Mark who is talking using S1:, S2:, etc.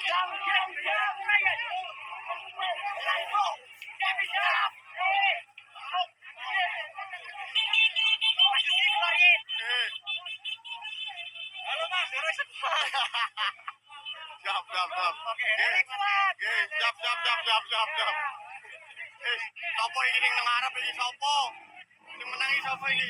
S1: Halo Mas,
S2: Siap, siap, siap. Oke, siap, siap, siap, siap, siap, siap. Sopo ini yang ngarep ini sopo? Ini menangi sopo ini?